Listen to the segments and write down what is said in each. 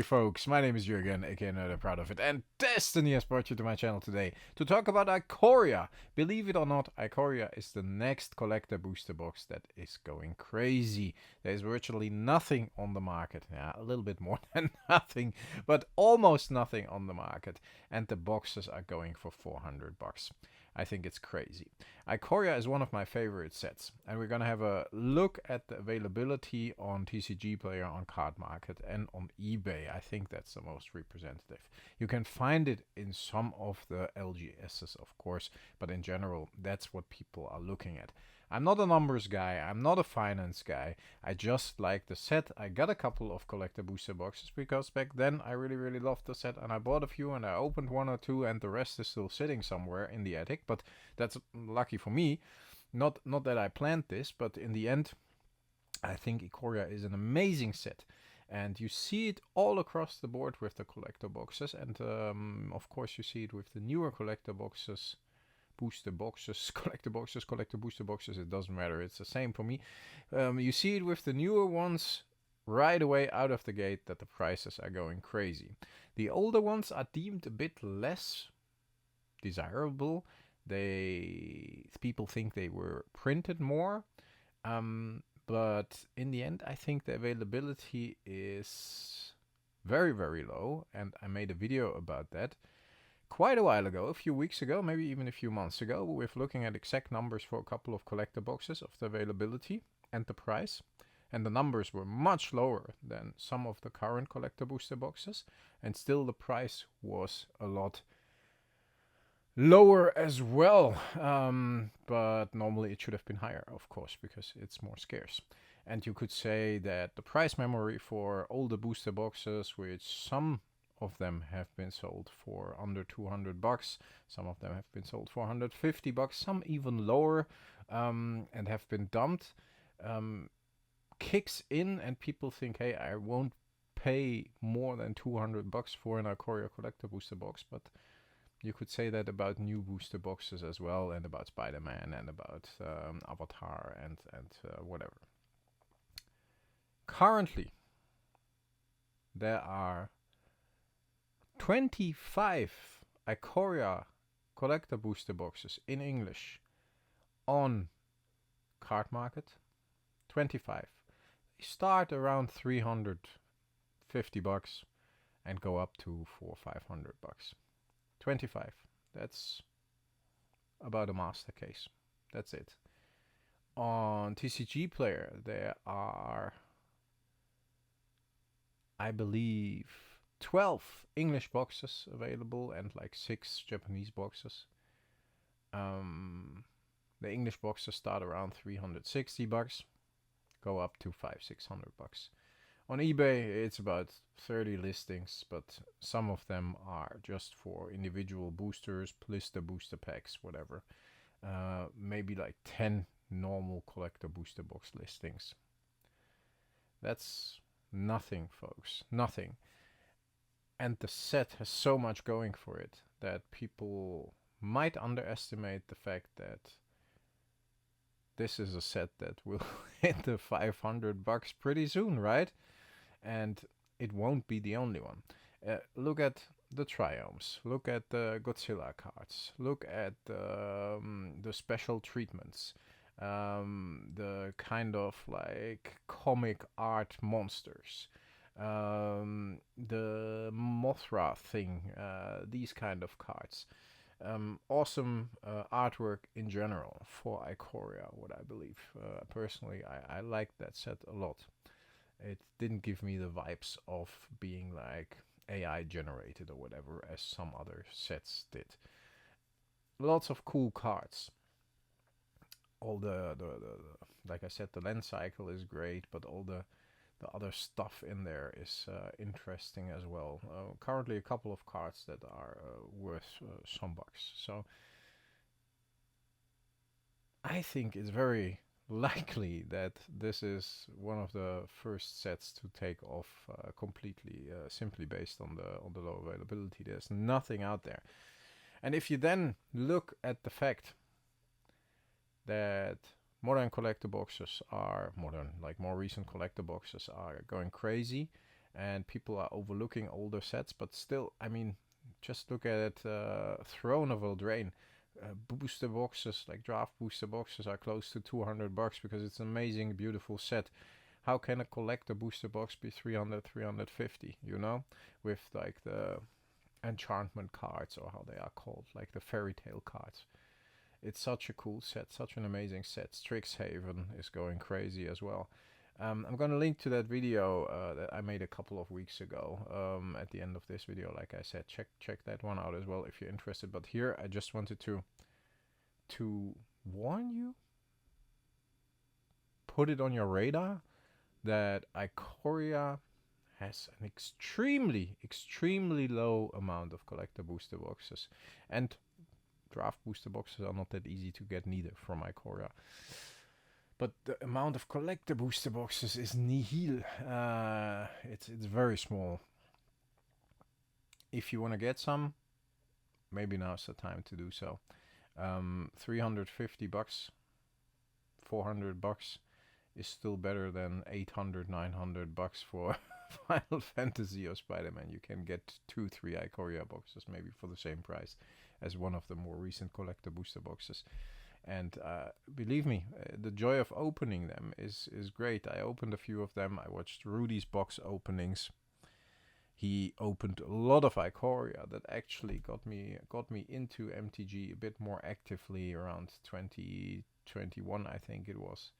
folks, my name is Jürgen, aka Nerd Proud of It, and Destiny has brought you to my channel today to talk about Ikoria. Believe it or not, Ikoria is the next collector booster box that is going crazy. There is virtually nothing on the market, yeah, a little bit more than nothing, but almost nothing on the market, and the boxes are going for 400 bucks. I think it's crazy. Ikoria is one of my favorite sets, and we're gonna have a look at the availability on TCG Player, on Card Market, and on eBay. I think that's the most representative. You can find it in some of the LGSs, of course, but in general, that's what people are looking at. I'm not a numbers guy, I'm not a finance guy, I just like the set. I got a couple of collector booster boxes because back then I really loved the set, and I bought a few and I opened one or two and the rest is still sitting somewhere in the attic, but that's lucky for me. Not that I planned this, but in the end I think Ikoria is an amazing set. And you see it all across the board with the collector boxes, and of course you see it with the newer collector boxes, booster boxes, collector booster boxes, it doesn't matter, it's the same for me. You see it with the newer ones right away out of the gate that the prices are going crazy. The older ones are deemed a bit less desirable. People think they were printed more, but in the end I think the availability is very low, and I made a video about that quite a while ago, a few weeks ago, maybe even a few months ago, with looking at exact numbers for a couple of collector boxes of the availability and the price. And the numbers were much lower than some of the current collector booster boxes, and still the price was a lot lower as well. But normally it should have been higher, of course, because it's more scarce. And you could say that the price memory for older booster boxes, which some of them have been sold for under 200 bucks, some of them have been sold for 150 bucks, some even lower, and have been dumped, kicks in, and people think, hey, I won't pay more than 200 bucks for an Ikoria collector booster box. But you could say that about new booster boxes as well, and about Spider-Man, and about Avatar, and whatever. Currently there are 25 Ikoria collector booster boxes in English on Card Market. 25. They start around 350 bucks and go up to 400-500 bucks. 25. That's about a master case. That's it. On TCG Player there are, I believe, 12 English boxes available and like 6 Japanese boxes. The English boxes start around 360 bucks, go up to 500-600 bucks. On eBay it's about 30 listings, but some of them are just for individual boosters, blister booster packs, whatever. Maybe like 10 normal collector booster box listings. That's nothing, folks, nothing. And the set has so much going for it that people might underestimate the fact that this is a set that will hit the 500 bucks pretty soon, right? And it won't be the only one. Look at the Triumphs, look at the Godzilla cards, look at the special treatments, the kind of like comic art monsters, the Mothra thing, these kind of cards. Awesome artwork in general for Ikoria, what I believe. Personally, I liked that set a lot. It didn't give me the vibes of being like AI generated or whatever, as some other sets did. Lots of cool cards. All the like I said, the land cycle is great, but all the other stuff in there is interesting as well. Currently a couple of cards that are worth some bucks. So I think it's very likely that this is one of the first sets to take off completely, simply based on the low availability. There's nothing out there. And if you then look at the fact that modern collector boxes are more recent collector boxes are going crazy, and people are overlooking older sets, but still, I mean, just look at it. Throne of Eldraine. Booster boxes, like draft booster boxes, are close to $200 because it's an amazing, beautiful set. How can a collector booster box be 300, 350, you know? With like the enchantment cards, or how they are called, like the fairy tale cards. It's such a cool set, such an amazing set. Strixhaven is going crazy as well. I'm going to link to that video that I made a couple of weeks ago at the end of this video. Like I said, check that one out as well if you're interested. But here I just wanted to warn you, put it on your radar, that Ikoria has an extremely low amount of collector booster boxes. And draft booster boxes are not that easy to get neither from Ikoria. But the amount of collector booster boxes is nihil. It's very small. If you want to get some, maybe now's the time to do so. $350, $400 is still better than $800, $900 for Final Fantasy or Spider-Man. You can get 2-3 Ikoria boxes maybe for the same price as one of the more recent collector booster boxes. And believe me, the joy of opening them is great. I opened a few of them. I watched Rudy's box openings. He opened a lot of Ikoria that actually got me into MTG a bit more actively around 2021, I think it was.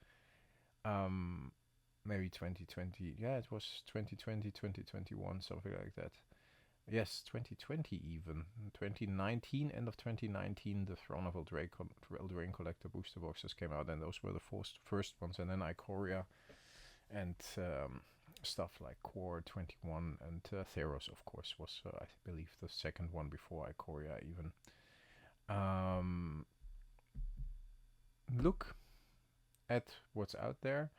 Maybe 2020. Yeah, it was 2020, 2021, something like that. Yes, 2020 even. 2019, end of 2019, the Throne of Eldraine collector booster boxes came out, and those were the first ones. And then Ikoria and stuff like Core 21 and Theros, of course, was, I believe, the second one before Ikoria even. Look at what's out there.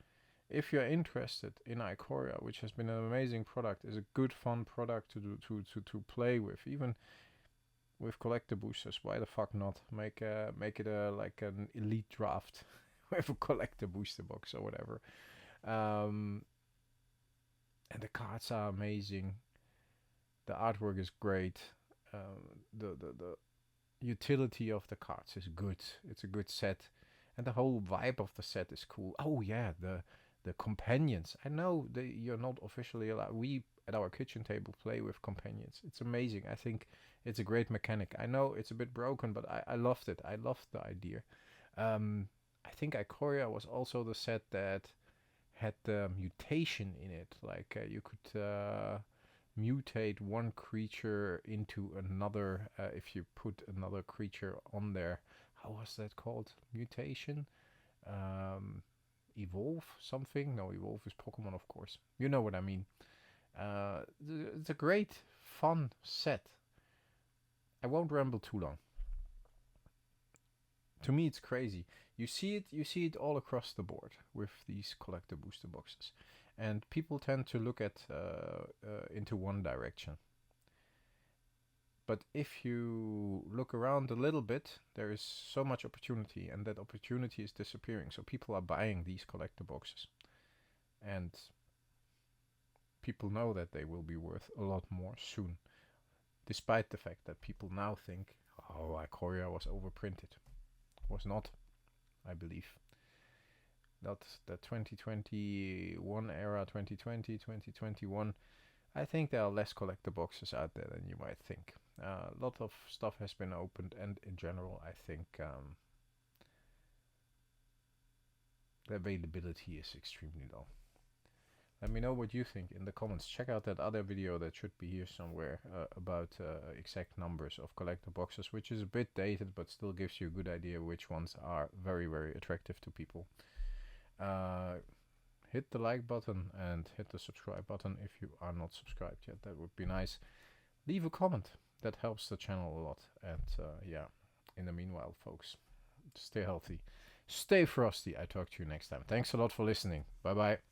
If you're interested in Ikoria, which has been an amazing product, is a good fun product to play with, even with collector boosters, why the fuck not? Make it like an elite draft with a collector booster box or whatever. And the cards are amazing. The artwork is great. The utility of the cards is good. It's a good set, and the whole vibe of the set is cool. Oh yeah, the companions. I know you're not officially allowed. We at our kitchen table play with companions. It's amazing. I think it's a great mechanic. I know it's a bit broken, but I loved it. I loved the idea. I think Ikoria was also the set that had the mutation in it. Like you could mutate one creature into another if you put another creature on there. How was that called? Mutation? Evolve something? No, Evolve is Pokemon, of course. You know what I mean. It's a great, fun set. I won't ramble too long. To me, it's crazy. You see it all across the board with these collector booster boxes, and people tend to look at into one direction. But if you look around a little bit, there is so much opportunity, and that opportunity is disappearing. So people are buying these collector boxes, and people know that they will be worth a lot more soon, despite the fact that people now think, oh, Ikoria was overprinted. Was not, I believe. Not the 2021 era, 2020, 2021. I think there are less collector boxes out there than you might think. A lot of stuff has been opened, and in general, I think the availability is extremely low. Let me know what you think in the comments. Check out that other video that should be here somewhere about exact numbers of collector boxes, which is a bit dated, but still gives you a good idea which ones are very, very attractive to people. Hit the like button and hit the subscribe button if you are not subscribed yet. That would be nice. Leave a comment. That helps the channel a lot. And yeah, in the meanwhile, folks, stay healthy. Stay frosty. I talk to you next time. Thanks a lot for listening. Bye-bye.